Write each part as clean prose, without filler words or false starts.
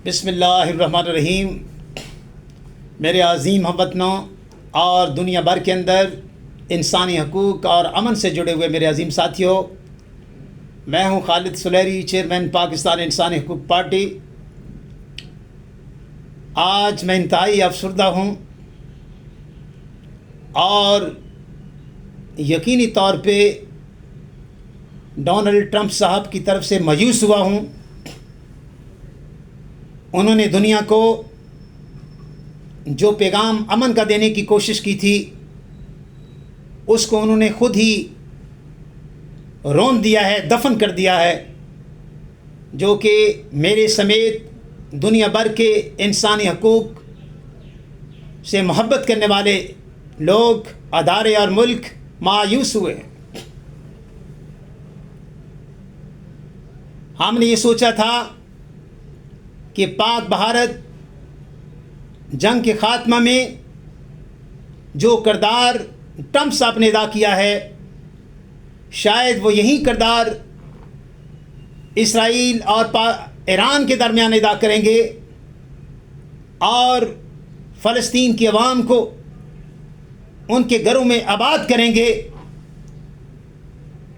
بسم اللہ الرحمن الرحیم۔ میرے عظیم ہم وطنوں اور دنیا بھر کے اندر انسانی حقوق اور امن سے جڑے ہوئے میرے عظیم ساتھیوں، میں ہوں خالد سلیری، چیئرمین پاکستان انسانی حقوق پارٹی۔ آج میں انتہائی افسردہ ہوں اور یقینی طور پہ ڈونلڈ ٹرمپ صاحب کی طرف سے مایوس ہوا ہوں۔ انہوں نے دنیا کو جو پیغام امن کا دینے کی کوشش کی تھی، اس کو انہوں نے خود ہی رون دیا ہے، دفن کر دیا ہے، جو کہ میرے سمیت دنیا بھر کے انسانی حقوق سے محبت کرنے والے لوگ، ادارے اور ملک مایوس ہوئے ہیں۔ ہم نے یہ سوچا تھا کہ پاک بھارت جنگ کے خاتمہ میں جو کردار ٹرمپ صاحب نے ادا کیا ہے، شاید وہ یہی کردار اسرائیل اور ایران کے درمیان ادا کریں گے اور فلسطین کی عوام کو ان کے گھروں میں آباد کریں گے۔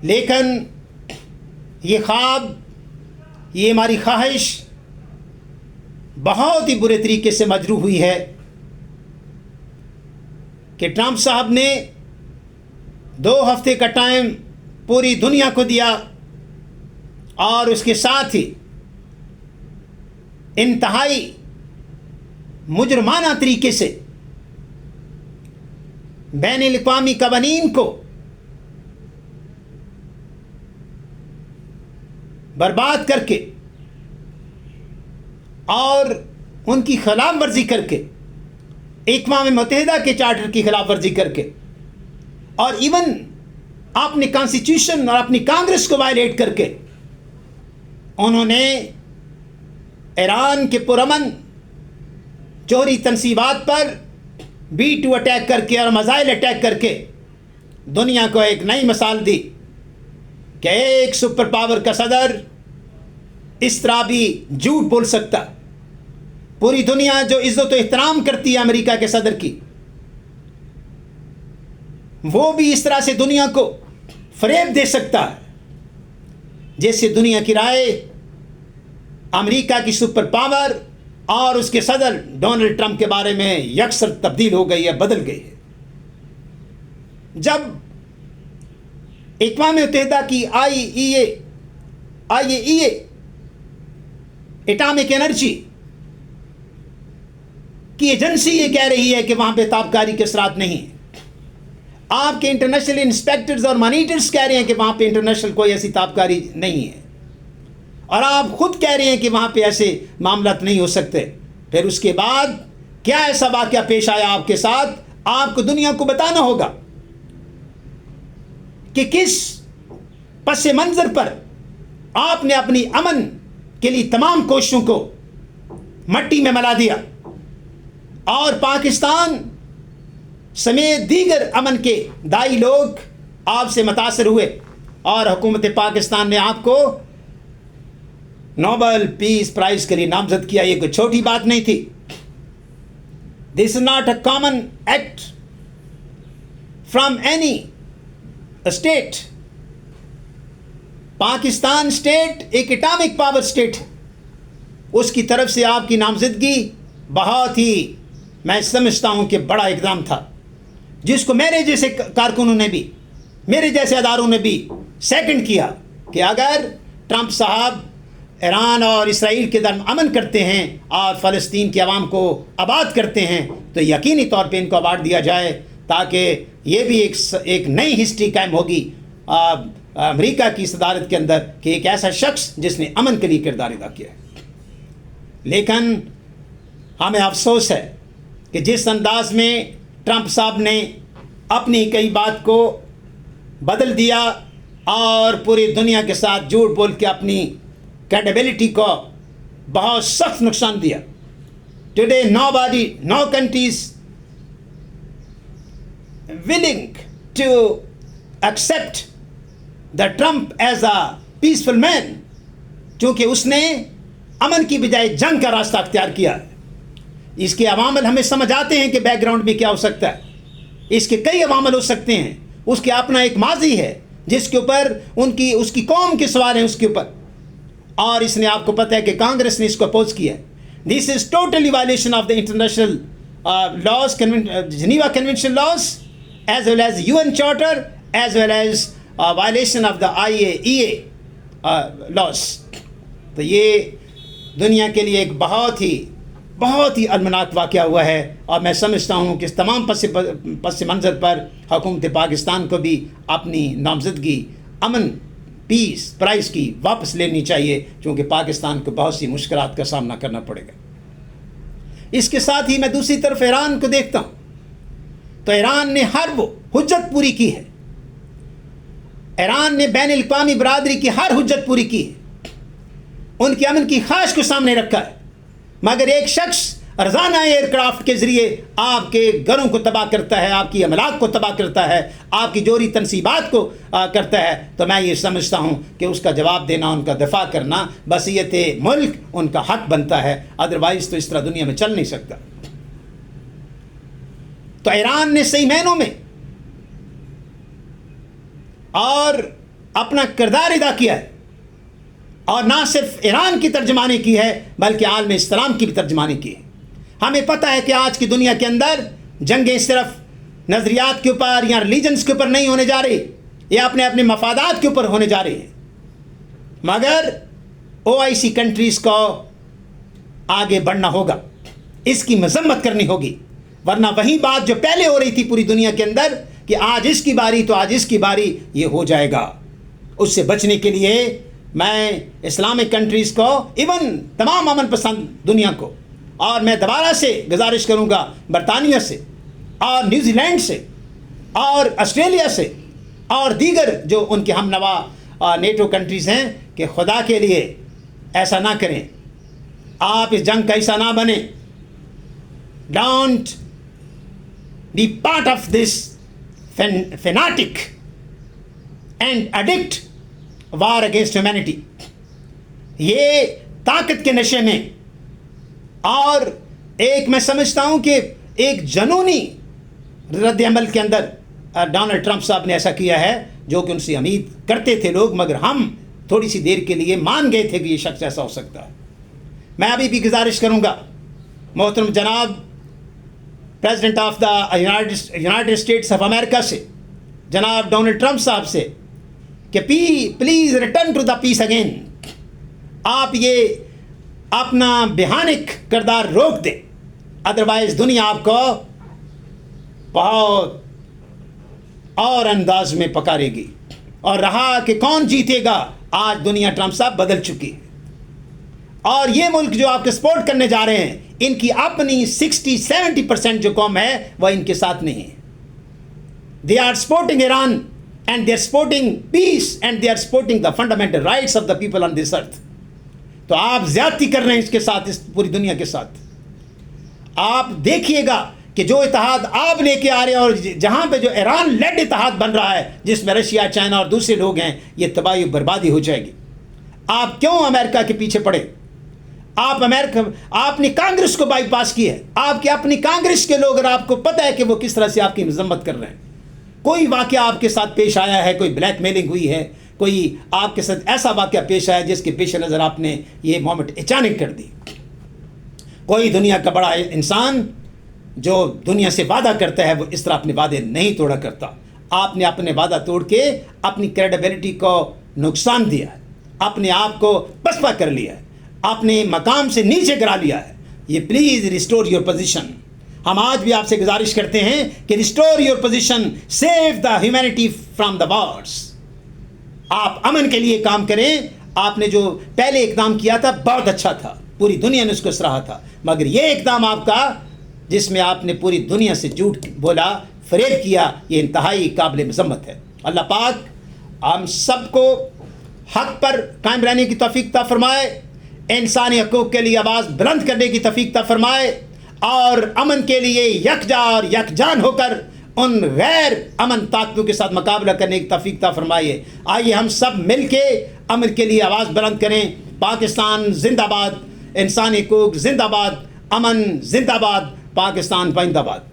لیکن یہ خواب، یہ ہماری خواہش بہت ہی برے طریقے سے مجروح ہوئی ہے کہ ٹرمپ صاحب نے 2 ہفتے کا ٹائم پوری دنیا کو دیا اور اس کے ساتھ ہی انتہائی مجرمانہ طریقے سے بین الاقوامی قوانین کو برباد کر کے اور ان کی خلاف ورزی کر کے، اقوام متحدہ کے چارٹر کی خلاف ورزی کر کے، اور ایون اپنے کانسٹیٹیوشن اور اپنی کانگریس کو وائلیٹ کر کے، انہوں نے ایران کے پرامن جوہری تنصیبات پر B-2 اٹیک کر کے اور میزائل اٹیک کر کے دنیا کو ایک نئی مثال دی کہ ایک سپر پاور کا صدر اس طرح بھی جھوٹ بول سکتا۔ پوری دنیا جو عزت و احترام کرتی ہے امریکہ کے صدر کی، وہ بھی اس طرح سے دنیا کو فریب دے سکتا ہے جیسے دنیا کی رائے امریکہ کی سپر پاور اور اس کے صدر ڈونلڈ ٹرمپ کے بارے میں یکسر تبدیل ہو گئی ہے، بدل گئی ہے۔ جب اقوام متحدہ کی آئی اے ایٹامک انرجی کی ایجنسی یہ کہہ رہی ہے کہ وہاں پہ تابکاری کے اثرات نہیں ہیں، آپ کے انٹرنیشنل انسپیکٹرز اور مانیٹرز کہہ رہے ہیں کہ وہاں پہ انٹرنیشنل کوئی ایسی تابکاری نہیں ہے، اور آپ خود کہہ رہے ہیں کہ وہاں پہ ایسے معاملات نہیں ہو سکتے، پھر اس کے بعد کیا ایسا واقعہ پیش آیا آپ کے ساتھ؟ آپ کو دنیا کو بتانا ہوگا کہ کس پس منظر پر آپ نے اپنی امن کے لیے تمام کوششوں کو مٹی میں ملا دیا اور پاکستان سمیت دیگر امن کے دائی لوگ آپ سے متاثر ہوئے، اور حکومت پاکستان نے آپ کو نوبل پیس پرائز کے لیے نامزد کیا۔ یہ کوئی چھوٹی بات نہیں تھی۔ This is not a common act from any state. Pakistan state ایک ایٹامک پاور اسٹیٹ ہے، اس کی طرف سے آپ کی نامزدگی بہت ہی، میں سمجھتا ہوں کہ بڑا اقدام تھا، جس کو میرے جیسے کارکنوں نے بھی، میرے جیسے اداروں نے بھی سیکنڈ کیا کہ اگر ٹرمپ صاحب ایران اور اسرائیل کے درمیان امن کرتے ہیں اور فلسطین کی عوام کو آباد کرتے ہیں تو یقینی طور پہ ان کو ایوارڈ دیا جائے، تاکہ یہ بھی ایک نئی ہسٹری قائم ہوگی امریکہ کی صدارت کے اندر کہ ایک ایسا شخص جس نے امن کے لیے کردار ادا کیا ہے۔ لیکن ہمیں افسوس ہے کہ جس انداز میں ٹرمپ صاحب نے اپنی کئی بات کو بدل دیا اور پوری دنیا کے ساتھ جھوٹ بول کے اپنی کریڈیبلٹی کو بہت سخت نقصان دیا۔ Today no country is willing to accept the Trump as a peaceful man، چونکہ اس نے امن کی بجائے جنگ کا راستہ اختیار کیا ہے۔ اس کے عوامل ہمیں سمجھ آتے ہیں کہ بیک گراؤنڈ میں کیا ہو سکتا ہے۔ اس کے کئی عوامل ہو سکتے ہیں۔ اس کے اپنا ایک ماضی ہے جس کے اوپر اس کی قوم کے سوال ہیں اس کے اوپر، اور اس نے آپ کو پتہ ہے کہ کانگریس نے اس کو اپوز کیا ہے۔ This is totally violation of the international laws, Geneva convention laws, as well as UN charter, as well as violation of the IAEA laws. تو یہ دنیا کے لیے ایک بہت ہی المناک واقعہ ہوا ہے، اور میں سمجھتا ہوں کہ اس تمام پس منظر پر حکومت پاکستان کو بھی اپنی نامزدگی امن پیس پرائز کی واپس لینی چاہیے، کیونکہ پاکستان کو بہت سی مشکلات کا سامنا کرنا پڑے گا۔ اس کے ساتھ ہی میں دوسری طرف ایران کو دیکھتا ہوں، تو ایران نے ہر وہ حجت پوری کی ہے، ایران نے بین الاقوامی برادری کی ہر حجت پوری کی ہے، ان کی امن کی خواہش کو سامنے رکھا ہے، مگر ایک شخص ارزانہ ایئر کرافٹ کے ذریعے آپ کے گھروں کو تباہ کرتا ہے، آپ کی املاک کو تباہ کرتا ہے، آپ کی جوہری تنصیبات کو کرتا ہے، تو میں یہ سمجھتا ہوں کہ اس کا جواب دینا، ان کا دفاع کرنا بصیت ملک ان کا حق بنتا ہے، ادروائز تو اس طرح دنیا میں چل نہیں سکتا۔ تو ایران نے صحیح معنوں میں اور اپنا کردار ادا کیا ہے، اور نہ صرف ایران کی ترجمانی کی ہے بلکہ عالم اسلام کی بھی ترجمانی کی ہے۔ ہمیں پتہ ہے کہ آج کی دنیا کے اندر جنگیں صرف نظریات کے اوپر یا ریلیجنس کے اوپر نہیں ہونے جا رہی، یا اپنے مفادات کے اوپر ہونے جا رہی ہیں، مگر OIC کنٹریز کو آگے بڑھنا ہوگا، اس کی مذمت کرنی ہوگی، ورنہ وہی بات جو پہلے ہو رہی تھی پوری دنیا کے اندر کہ آج اس کی باری تو آج اس کی باری، یہ ہو جائے گا۔ اس سے بچنے کے لیے میں اسلامک کنٹریز کو، ایون تمام امن پسند دنیا کو، اور میں دوبارہ سے گزارش کروں گا برطانیہ سے اور نیوزی لینڈ سے اور آسٹریلیا سے اور دیگر جو ان کے ہم نوا نیٹو کنٹریز ہیں کہ خدا کے لیے ایسا نہ کریں، آپ اس جنگ کا حصہ نہ بنیں، don't be part of this fanatic and addict war against humanity. یہ طاقت کے نشے میں، اور ایک میں سمجھتا ہوں کہ ایک جنونی رد عمل کے اندر ڈونلڈ ٹرمپ صاحب نے ایسا کیا ہے جو کہ ان سے امید کرتے تھے لوگ، مگر ہم تھوڑی سی دیر کے لیے مان گئے تھے کہ یہ شخص ایسا ہو سکتا ہے۔ میں ابھی بھی گزارش کروں گا محترم جناب president of the United States of America سے، جناب ڈونلڈ ٹرمپ صاحب سے، کہ please return to the peace again. آپ یہ اپنا بہانک کردار روک دیں، ادروائز دنیا آپ کو بہت اور انداز میں پکارے گی۔ اور رہا کہ کون جیتے گا، آج دنیا ٹرمپ صاحب بدل چکی ہے، اور یہ ملک جو آپ کے سپورٹ کرنے جا رہے ہیں، ان کی اپنی 60-70% جو قوم ہے وہ ان کے ساتھ نہیں ہے۔ They are supporting Iran, and they are supporting peace, and they are supporting the fundamental rights of the people on this earth. تو آپ زیادتی کر رہے ہیں اس کے ساتھ، اس پوری دنیا کے ساتھ۔ آپ دیکھیے گا کہ جو اتحاد آپ لے کے آ رہے ہیں، اور جہاں پہ جو ایران لیڈ اتحاد بن رہا ہے جس میں رشیا، چائنا اور دوسرے لوگ ہیں، یہ تباہی و بربادی ہو جائے گی۔ آپ کیوں امریکہ کے پیچھے پڑے؟ آپ نے کانگریس کو بائی پاس کی ہے، آپ کے اپنی کانگریس کے لوگ، اور آپ کو پتہ ہے کہ وہ کس طرح سے آپ کی مذمت کر رہے ہیں۔ کوئی واقعہ آپ کے ساتھ پیش آیا ہے، کوئی بلیک میلنگ ہوئی ہے، کوئی آپ کے ساتھ ایسا واقعہ پیش آیا جس کے پیش نظر آپ نے یہ مومنٹ اچانک کر دی؟ کوئی دنیا کا بڑا انسان جو دنیا سے وعدہ کرتا ہے وہ اس طرح اپنے وعدے نہیں توڑا کرتا۔ آپ نے اپنے وعدہ توڑ کے اپنی کریڈیبلٹی کو نقصان دیا ہے، اپنے آپ کو پسپا کر لیا ہے، اپنے مقام سے نیچے گرا لیا ہے۔ یہ پلیز ریسٹور یور پوزیشن۔ ہم آج بھی آپ سے گزارش کرتے ہیں کہ restore your position, save the humanity from the wars. آپ امن کے لیے کام کریں۔ آپ نے جو پہلے اقدام کیا تھا بہت اچھا تھا، پوری دنیا نے اس کو سراہا تھا، مگر یہ اقدام آپ کا جس میں آپ نے پوری دنیا سے جھوٹ بولا، فریب کیا، یہ انتہائی قابل مذمت ہے۔ اللہ پاک ہم سب کو حق پر قائم رہنے کی توفیق عطا فرمائے، انسانی حقوق کے لیے آواز بلند کرنے کی توفیق عطا فرمائے، اور امن کے لیے یکجا اور یکجان ہو کر ان غیر امن طاقتوں کے ساتھ مقابلہ کرنے کی توفیق عطا فرمائے۔ آئیے ہم سب مل کے امن کے لیے آواز بلند کریں۔ پاکستان زندہ باد، انسانی حقوق زندہ باد، امن زندہ باد، پاکستان پائندہ باد.